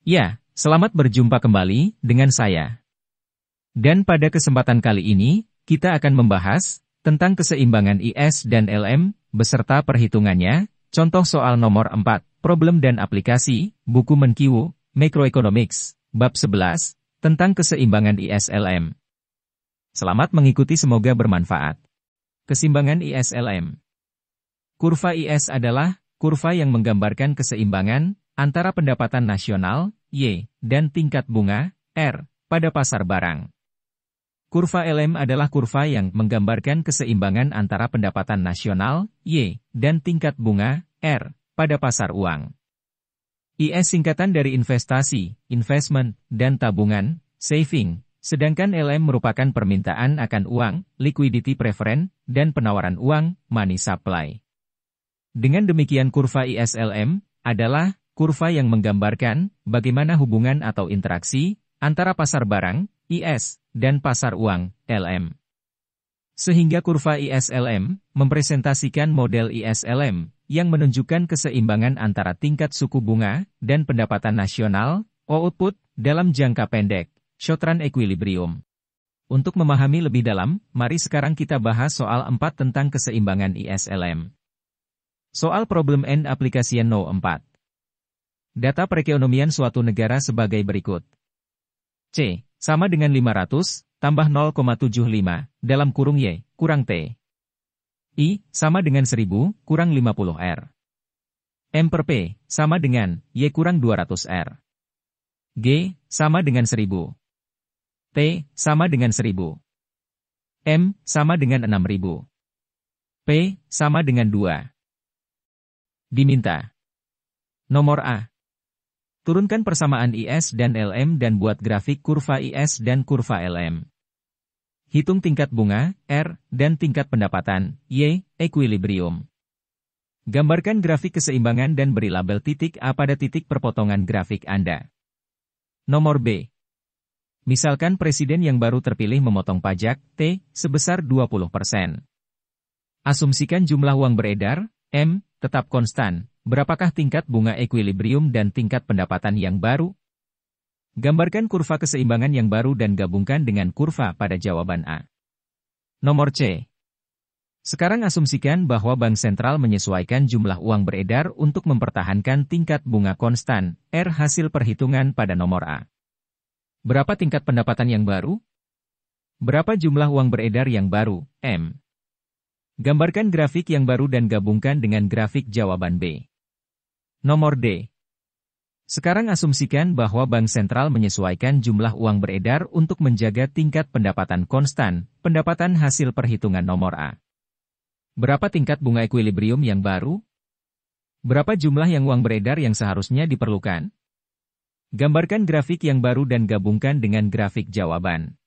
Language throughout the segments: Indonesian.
Ya, selamat berjumpa kembali dengan saya. Dan pada kesempatan kali ini, kita akan membahas tentang keseimbangan IS dan LM, beserta perhitungannya, contoh soal nomor 4, problem dan aplikasi, buku Menkiwu, Microeconomics, bab 11, tentang keseimbangan IS-LM. Selamat mengikuti, semoga bermanfaat. Keseimbangan IS-LM. Kurva IS adalah kurva yang menggambarkan keseimbangan antara pendapatan nasional, Y, dan tingkat bunga, R, pada pasar barang. Kurva LM adalah kurva yang menggambarkan keseimbangan antara pendapatan nasional, Y, dan tingkat bunga, R, pada pasar uang. IS singkatan dari investasi, investment, dan tabungan, saving, sedangkan LM merupakan permintaan akan uang, liquidity preference, dan penawaran uang, money supply. Dengan demikian kurva IS-LM adalah kurva yang menggambarkan bagaimana hubungan atau interaksi antara pasar barang, IS, dan pasar uang, LM. Sehingga kurva IS-LM mempresentasikan model IS-LM yang menunjukkan keseimbangan antara tingkat suku bunga dan pendapatan nasional, output, dalam jangka pendek, short-run equilibrium. Untuk memahami lebih dalam, mari sekarang kita bahas soal 4 tentang keseimbangan IS-LM. Soal problem and application No. 4. Data perekonomian suatu negara sebagai berikut. C, sama dengan 500, tambah 0,75, dalam kurung Y, kurang T. I, sama dengan 1000, kurang 50 R. M per P, sama dengan Y kurang 200 R. G, sama dengan 1000. T, sama dengan 1000. M, sama dengan 6000. P, sama dengan 2. Diminta. Nomor A. Turunkan persamaan IS dan LM dan buat grafik kurva IS dan kurva LM. Hitung tingkat bunga, R, dan tingkat pendapatan, Y, equilibrium. Gambarkan grafik keseimbangan dan beri label titik A pada titik perpotongan grafik Anda. Nomor B. Misalkan presiden yang baru terpilih memotong pajak, T, sebesar 20%. Asumsikan jumlah uang beredar, M, tetap konstan. Berapakah tingkat bunga equilibrium dan tingkat pendapatan yang baru? Gambarkan kurva keseimbangan yang baru dan gabungkan dengan kurva pada jawaban A. Nomor C. Sekarang asumsikan bahwa Bank Sentral menyesuaikan jumlah uang beredar untuk mempertahankan tingkat bunga konstan, R hasil perhitungan pada nomor A. Berapa tingkat pendapatan yang baru? Berapa jumlah uang beredar yang baru, M? Gambarkan grafik yang baru dan gabungkan dengan grafik jawaban B. Nomor D. Sekarang asumsikan bahwa Bank Sentral menyesuaikan jumlah uang beredar untuk menjaga tingkat pendapatan konstan, pendapatan hasil perhitungan nomor A. Berapa tingkat bunga equilibrium yang baru? Berapa jumlah yang uang beredar yang seharusnya diperlukan? Gambarkan grafik yang baru dan gabungkan dengan grafik jawaban.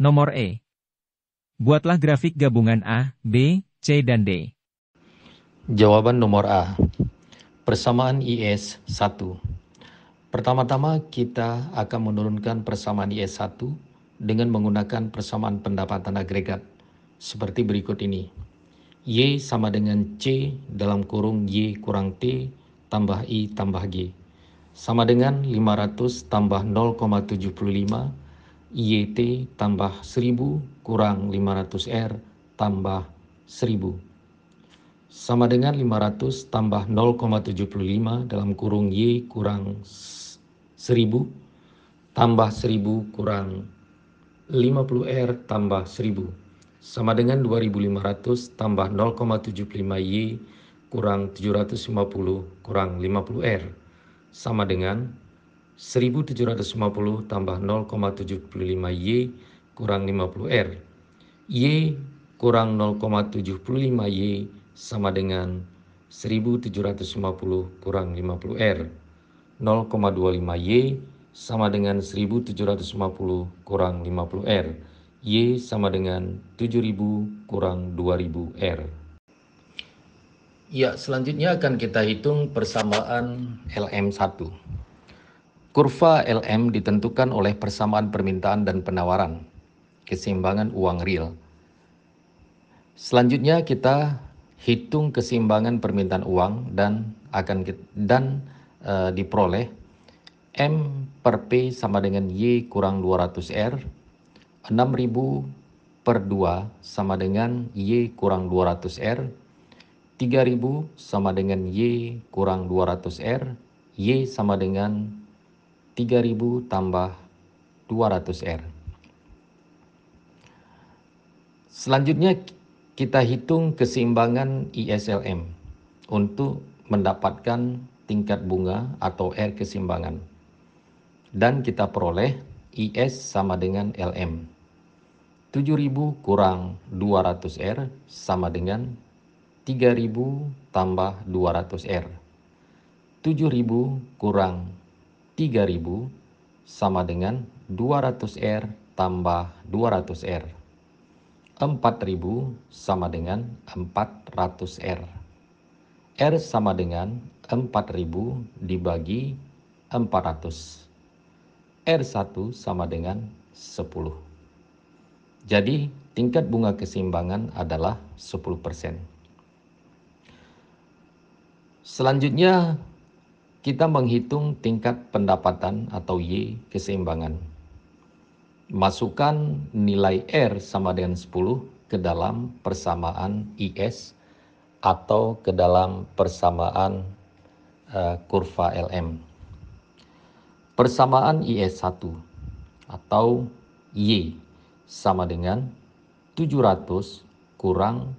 Nomor E. Buatlah grafik gabungan A, B, C, dan D. Jawaban nomor A. Persamaan IS 1. Pertama-tama kita akan menurunkan persamaan IS 1 dengan menggunakan persamaan pendapatan agregat seperti berikut ini. Y sama dengan C dalam kurung Y kurang T tambah I tambah G. Sama dengan 500 tambah 0,75 YT tambah 1000 kurang 500R tambah 1000. Sama dengan 500 tambah 0,75 dalam kurung Y kurang 1000 tambah 1000 kurang 50R tambah 1000. Sama dengan 2500 tambah 0,75 Y kurang 750 kurang 50R. Sama dengan 1750 tambah 0,75 Y kurang 50R. Y kurang 0,75 Y sama dengan 1750 kurang 50R. 0,25 Y sama dengan 1750 kurang 50R. Y sama dengan 7000 kurang 2000R. Ya, selanjutnya akan kita hitung persamaan LM1. Kurva LM ditentukan oleh persamaan permintaan dan penawaran, keseimbangan uang real. Selanjutnya kita hitung keseimbangan permintaan uang dan diperoleh M per P sama dengan Y kurang 200R. 6.000 per 2 sama dengan Y kurang 200R. 3.000 sama dengan Y kurang 200R. Y sama dengan 3.000 tambah 200R. Selanjutnya kita hitung keseimbangan ISLM untuk mendapatkan tingkat bunga atau R keseimbangan. Dan kita peroleh IS sama dengan LM. 7.000 kurang 200R sama dengan 3.000 tambah 200R. 7.000 kurang 3.000 sama dengan 200R tambah 200R. 4.000 sama dengan 400R. R sama dengan 4.000 dibagi 400. R1 sama dengan 10. Jadi, tingkat bunga keseimbangan adalah 10%. Selanjutnya, kita menghitung tingkat pendapatan atau Y keseimbangan. Masukkan nilai R sama dengan 10 ke dalam persamaan IS atau ke dalam persamaan kurva LM. Persamaan IS1 atau Y sama dengan 700 kurang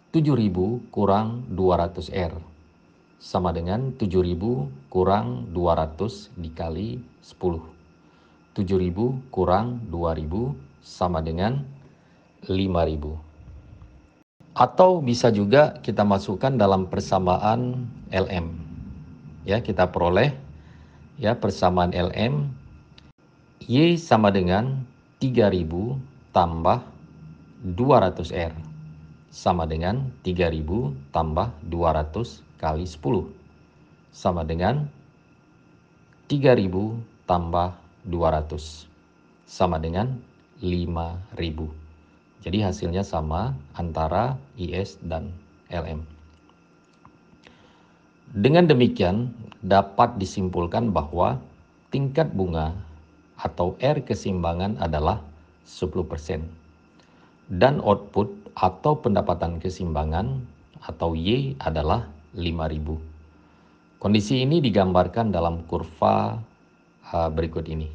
7.000 kurang 200R sama dengan 7.000 kurang 200 dikali 10. 7.000 kurang 2.000 sama dengan 5.000. Atau bisa juga kita masukkan dalam persamaan LM. Ya, kita peroleh ya persamaan LM Y sama dengan 3.000 tambah 200R sama dengan 3.000 tambah 200 kali 10 sama dengan 3.000 tambah 200 sama dengan 5.000. Jadi hasilnya sama antara IS dan LM. Dengan demikian dapat disimpulkan bahwa tingkat bunga atau R keseimbangan adalah 10% dan output atau pendapatan keseimbangan atau Y adalah 5.000. Kondisi ini digambarkan dalam kurva berikut ini.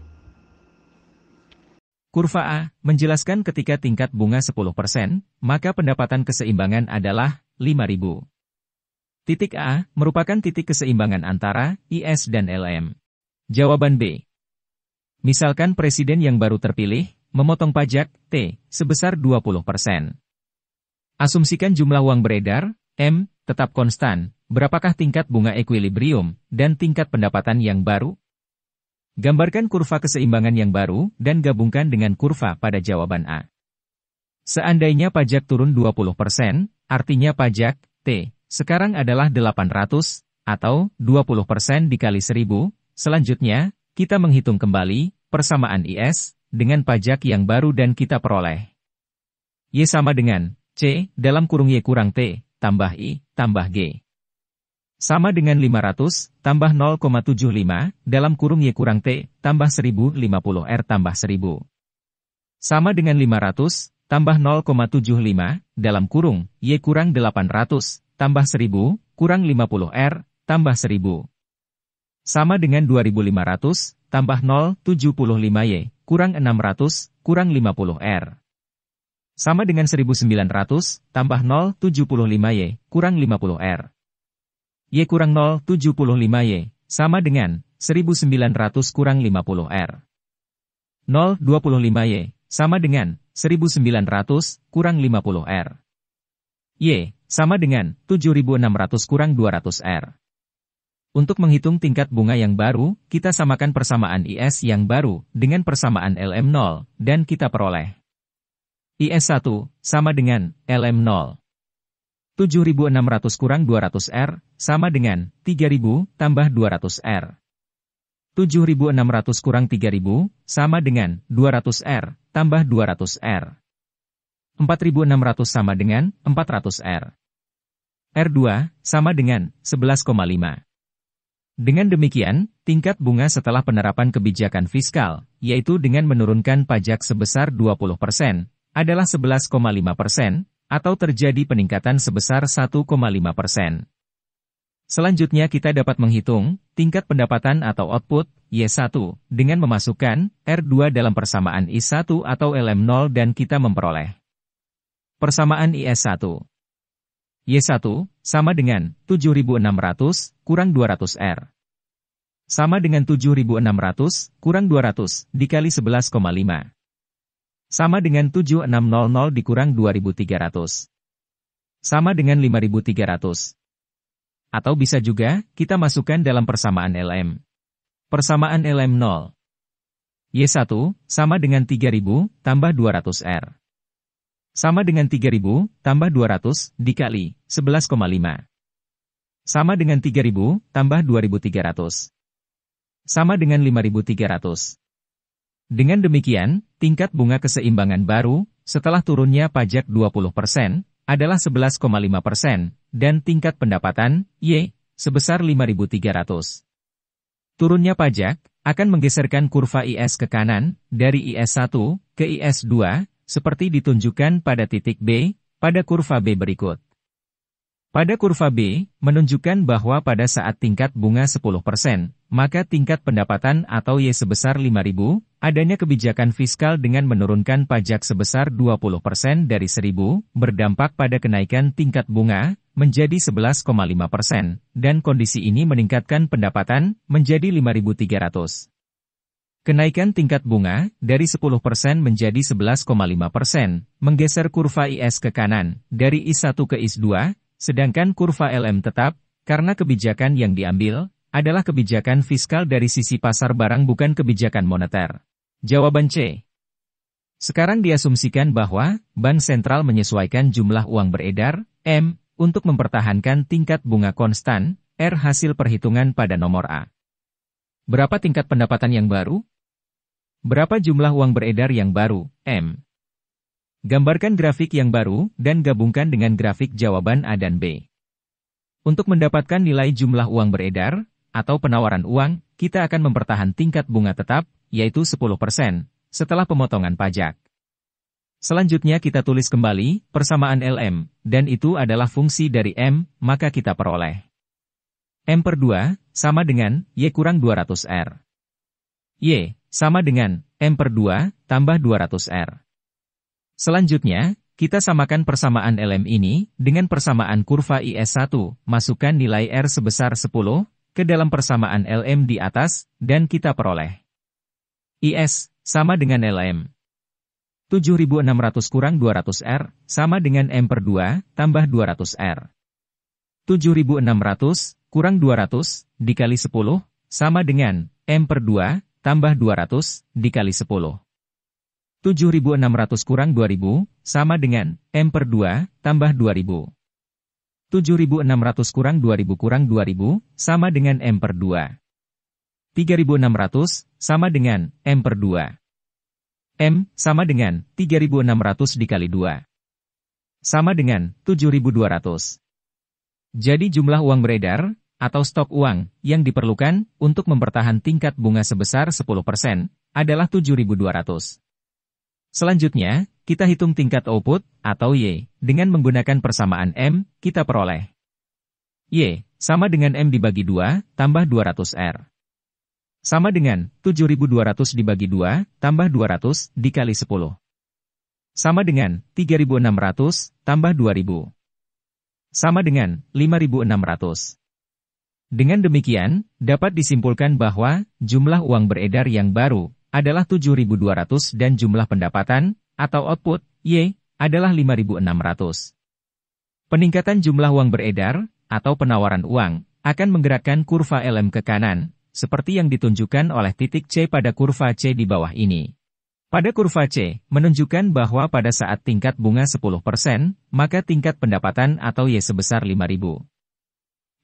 Kurva A menjelaskan ketika tingkat bunga 10%, maka pendapatan keseimbangan adalah 5.000. Titik A merupakan titik keseimbangan antara IS dan LM. Jawaban B. Misalkan presiden yang baru terpilih memotong pajak T sebesar 20%. Asumsikan jumlah uang beredar M tetap konstan. Berapakah tingkat bunga ekuilibrium dan tingkat pendapatan yang baru? Gambarkan kurva keseimbangan yang baru dan gabungkan dengan kurva pada jawaban A. Seandainya pajak turun 20%, artinya pajak T sekarang adalah 800 atau 20% dikali 1000. Selanjutnya, kita menghitung kembali persamaan IS dengan pajak yang baru dan kita peroleh Y sama dengan C dalam kurung Y kurang T tambah I tambah G. Sama dengan 500 tambah 0,75 dalam kurung Y kurang T tambah 1050 R tambah 1000. Sama dengan 500 tambah 0,75 dalam kurung Y kurang 800 tambah 1000 kurang 50 R tambah 1000. Sama dengan 2500 tambah 0,75 Y kurang 600 kurang 50 R. Sama dengan 1900 tambah 0,75 Y kurang 50 R. Y kurang 0,75 Y, sama dengan 1900 kurang 50 R. 0,25 Y, sama dengan 1900 kurang 50 R. Y, sama dengan 7600 kurang 200 R. Untuk menghitung tingkat bunga yang baru, kita samakan persamaan IS yang baru dengan persamaan LM0, dan kita peroleh IS1 sama dengan LM0. 7.600 kurang 200 R, sama dengan 3.000 tambah 200 R. 7.600 kurang 3.000, sama dengan 200 R, tambah 200 R. 4.600 sama dengan 400 R. R2, sama dengan 11,5. Dengan demikian, tingkat bunga setelah penerapan kebijakan fiskal, yaitu dengan menurunkan pajak sebesar 20%, adalah 11,5%, atau terjadi peningkatan sebesar 1,5%. Selanjutnya kita dapat menghitung tingkat pendapatan atau output, Y1, dengan memasukkan R2 dalam persamaan I1 atau LM0 dan kita memperoleh persamaan IS1. Y1, sama dengan 7.600 kurang 200R. Sama dengan 7.600 kurang 200 dikali 11,5. Sama dengan 7.600 dikurang 2.300. Sama dengan 5.300. Atau bisa juga, kita masukkan dalam persamaan LM. Persamaan LM0. Y1, sama dengan 3.000 tambah 200R. Sama dengan 3.000 tambah 200 dikali 11,5. Sama dengan 3.000 tambah 2.300. Sama dengan 5.300. Dengan demikian, tingkat bunga keseimbangan baru, setelah turunnya pajak 20%, adalah 11,5%, dan tingkat pendapatan, Y, sebesar 5.300. Turunnya pajak, akan menggeserkan kurva IS ke kanan, dari IS1 ke IS2, seperti ditunjukkan pada titik B, pada kurva B berikut. Pada kurva B, menunjukkan bahwa pada saat tingkat bunga 10%, maka tingkat pendapatan atau Y sebesar 5.000, adanya kebijakan fiskal dengan menurunkan pajak sebesar 20% dari 1.000, berdampak pada kenaikan tingkat bunga, menjadi 11,5%, dan kondisi ini meningkatkan pendapatan, menjadi 5.300. Kenaikan tingkat bunga, dari 10% menjadi 11,5%, menggeser kurva IS ke kanan, dari I1 ke IS2, sedangkan kurva LM tetap, karena kebijakan yang diambil, adalah kebijakan fiskal dari sisi pasar barang bukan kebijakan moneter. Jawaban C. Sekarang diasumsikan bahwa, Bank Sentral menyesuaikan jumlah uang beredar, M, untuk mempertahankan tingkat bunga konstan, R hasil perhitungan pada nomor A. Berapa tingkat pendapatan yang baru? Berapa jumlah uang beredar yang baru, M? Gambarkan grafik yang baru, dan gabungkan dengan grafik jawaban A dan B. Untuk mendapatkan nilai jumlah uang beredar, atau penawaran uang, kita akan mempertahankan tingkat bunga tetap, yaitu 10%, setelah pemotongan pajak. Selanjutnya kita tulis kembali, persamaan LM, dan itu adalah fungsi dari M, maka kita peroleh M per 2, sama dengan, Y kurang 200R. Y, sama dengan, M per 2, tambah 200R. Selanjutnya, kita samakan persamaan LM ini, dengan persamaan kurva IS1, masukkan nilai R sebesar 10, ke dalam persamaan LM di atas, dan kita peroleh IS, sama dengan LM. 7.600 kurang 200R, sama dengan M per 2, tambah 200R. 7.600, kurang 200, dikali 10, sama dengan, M per 2, tambah 200, dikali 10. 7.600 kurang 2.000, sama dengan, M per 2, tambah 2.000. 7.600 kurang 2.000, sama dengan M per 2. 3.600, sama dengan, M per 2. M, sama dengan, 3.600 dikali 2. Sama dengan, 7.200. Jadi jumlah uang beredar, atau stok uang, yang diperlukan, untuk mempertahankan tingkat bunga sebesar 10%, adalah 7.200. Selanjutnya, kita hitung tingkat output, atau Y, dengan menggunakan persamaan M, kita peroleh Y, sama dengan M dibagi 2, tambah 200R. Sama dengan, 7.200 dibagi 2, tambah 200, dikali 10. Sama dengan, 3.600, tambah 2.000. Sama dengan, 5.600. Dengan demikian, dapat disimpulkan bahwa, jumlah uang beredar yang baru, adalah 7.200 dan jumlah pendapatan, atau output, Y, adalah 5.600. Peningkatan jumlah uang beredar, atau penawaran uang, akan menggerakkan kurva LM ke kanan, seperti yang ditunjukkan oleh titik C pada kurva C di bawah ini. Pada kurva C, menunjukkan bahwa pada saat tingkat bunga 10%, maka tingkat pendapatan atau Y sebesar 5.000.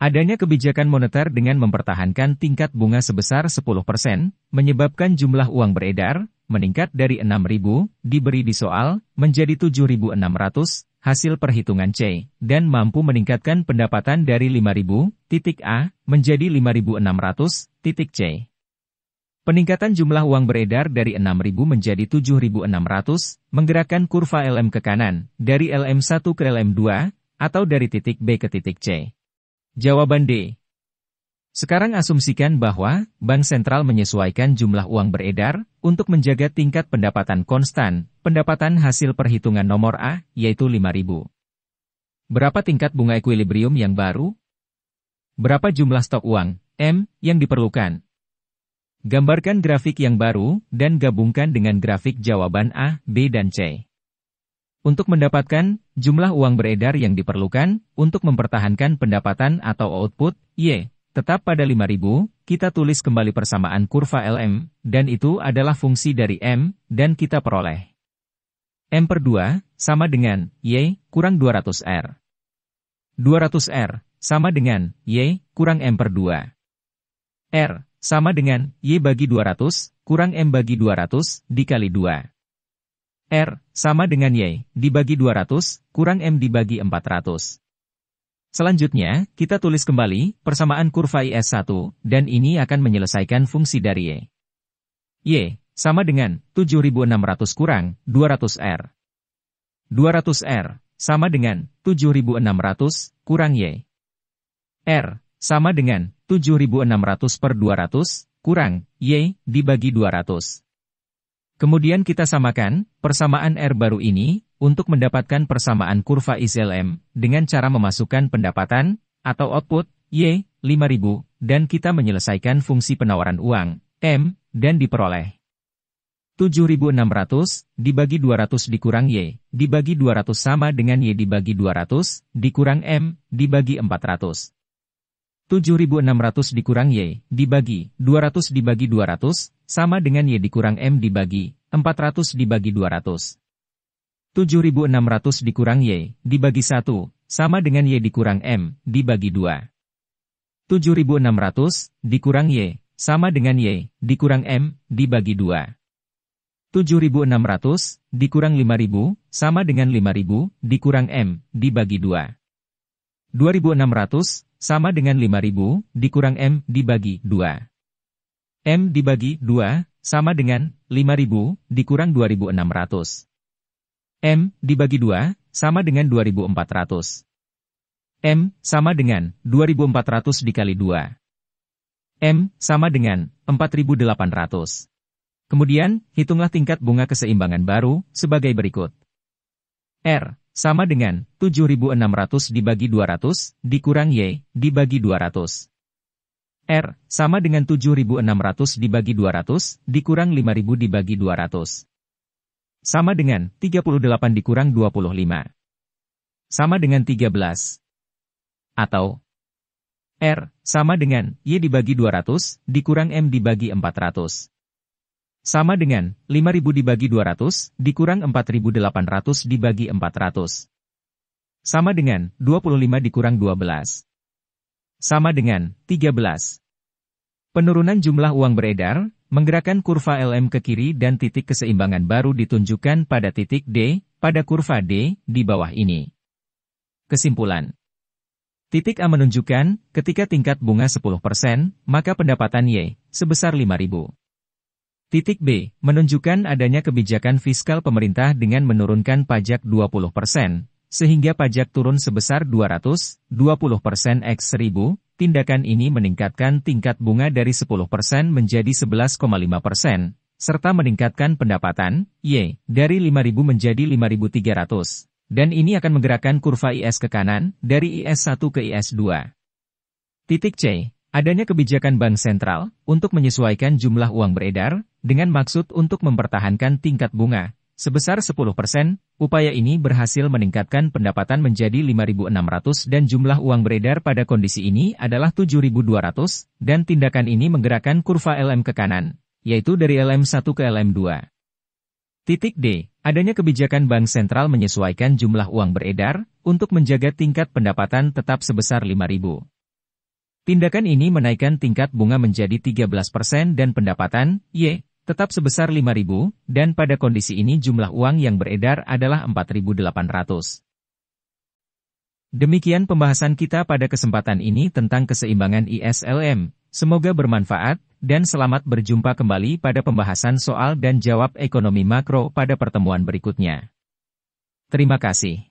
Adanya kebijakan moneter dengan mempertahankan tingkat bunga sebesar 10%, menyebabkan jumlah uang beredar, meningkat dari 6.000, diberi di soal, menjadi 7.600, hasil perhitungan C, dan mampu meningkatkan pendapatan dari 5.000 menjadi 5.600 C. Peningkatan jumlah uang beredar dari 6.000 menjadi 7.600, menggerakkan kurva LM ke kanan, dari LM1 ke LM2, atau dari titik B ke titik C. Jawaban D. Sekarang asumsikan bahwa Bank Sentral menyesuaikan jumlah uang beredar untuk menjaga tingkat pendapatan konstan, pendapatan hasil perhitungan nomor A, yaitu 5.000. Berapa tingkat bunga ekuilibrium yang baru? Berapa jumlah stok uang, M, yang diperlukan? Gambarkan grafik yang baru dan gabungkan dengan grafik jawaban A, B, dan C. Untuk mendapatkan jumlah uang beredar yang diperlukan untuk mempertahankan pendapatan atau output, Y, tetap pada 5.000, kita tulis kembali persamaan kurva LM, dan itu adalah fungsi dari M, dan kita peroleh M per 2, sama dengan Y, kurang 200R. 200R, sama dengan Y, kurang M per 2. R, sama dengan Y bagi 200, kurang M bagi 200, dikali 2. R, sama dengan Y, dibagi 200, kurang M dibagi 400. Selanjutnya, kita tulis kembali persamaan kurva IS1, dan ini akan menyelesaikan fungsi dari Y. Y, sama dengan 7.600 kurang 200R. 200R, sama dengan 7.600 kurang Y. R, sama dengan 7.600 per 200, kurang Y, dibagi 200. Kemudian kita samakan persamaan R baru ini untuk mendapatkan persamaan kurva ISLM dengan cara memasukkan pendapatan atau output Y 5.000 dan kita menyelesaikan fungsi penawaran uang M dan diperoleh 7.600 dibagi 200 dikurang Y dibagi 200 sama dengan Y dibagi 200 dikurang M dibagi 400. 7.600 dikurang Y, dibagi 200 dibagi 200, sama dengan Y dikurang M dibagi 400 dibagi 200. 7.600 dikurang Y, dibagi 1, sama dengan Y dikurang M, dibagi 2. 7.600 dikurang Y, sama dengan Y, dikurang M, dibagi 2. 7.600 dikurang 5.000, sama dengan 5.000, dikurang M, dibagi 2. 2.600, sama dengan 5.000, dikurang M, dibagi 2. M dibagi 2, sama dengan 5.000, dikurang 2.600. M dibagi 2, sama dengan 2.400. M sama dengan 2.400 dikali 2. M sama dengan 4.800. Kemudian, hitunglah tingkat bunga keseimbangan baru, sebagai berikut. R sama dengan 7.600 dibagi 200, dikurang Y, dibagi 200. R, sama dengan 7.600 dibagi 200, dikurang 5.000 dibagi 200. Sama dengan 38 dikurang 25. Sama dengan 13. Atau, R, sama dengan Y dibagi 200, dikurang M dibagi 400. Sama dengan 5.000 dibagi 200, dikurang 4.800 dibagi 400. Sama dengan 25 dikurang 12. Sama dengan 13. Penurunan jumlah uang beredar, menggerakkan kurva LM ke kiri dan titik keseimbangan baru ditunjukkan pada titik D, pada kurva D, di bawah ini. Kesimpulan. Titik A menunjukkan, ketika tingkat bunga 10%, maka pendapatan Y, sebesar 5.000. Titik B, menunjukkan adanya kebijakan fiskal pemerintah dengan menurunkan pajak 20%, sehingga pajak turun sebesar 220% x 1.000, tindakan ini meningkatkan tingkat bunga dari 10% menjadi 11,5%, serta meningkatkan pendapatan, Y, dari 5.000 menjadi 5.300, dan ini akan menggerakkan kurva IS ke kanan, dari IS1 ke IS2. Titik C, adanya kebijakan Bank Sentral untuk menyesuaikan jumlah uang beredar, dengan maksud untuk mempertahankan tingkat bunga sebesar 10%, upaya ini berhasil meningkatkan pendapatan menjadi 5.600 dan jumlah uang beredar pada kondisi ini adalah 7.200, dan tindakan ini menggerakkan kurva LM ke kanan, yaitu dari LM1 ke LM2. Titik D, adanya kebijakan Bank Sentral menyesuaikan jumlah uang beredar untuk menjaga tingkat pendapatan tetap sebesar 5.000. Tindakan ini menaikkan tingkat bunga menjadi 13% dan pendapatan, Y, tetap sebesar 5.000, dan pada kondisi ini jumlah uang yang beredar adalah 4.800. Demikian pembahasan kita pada kesempatan ini tentang keseimbangan ISLM. Semoga bermanfaat, dan selamat berjumpa kembali pada pembahasan soal dan jawab ekonomi makro pada pertemuan berikutnya. Terima kasih.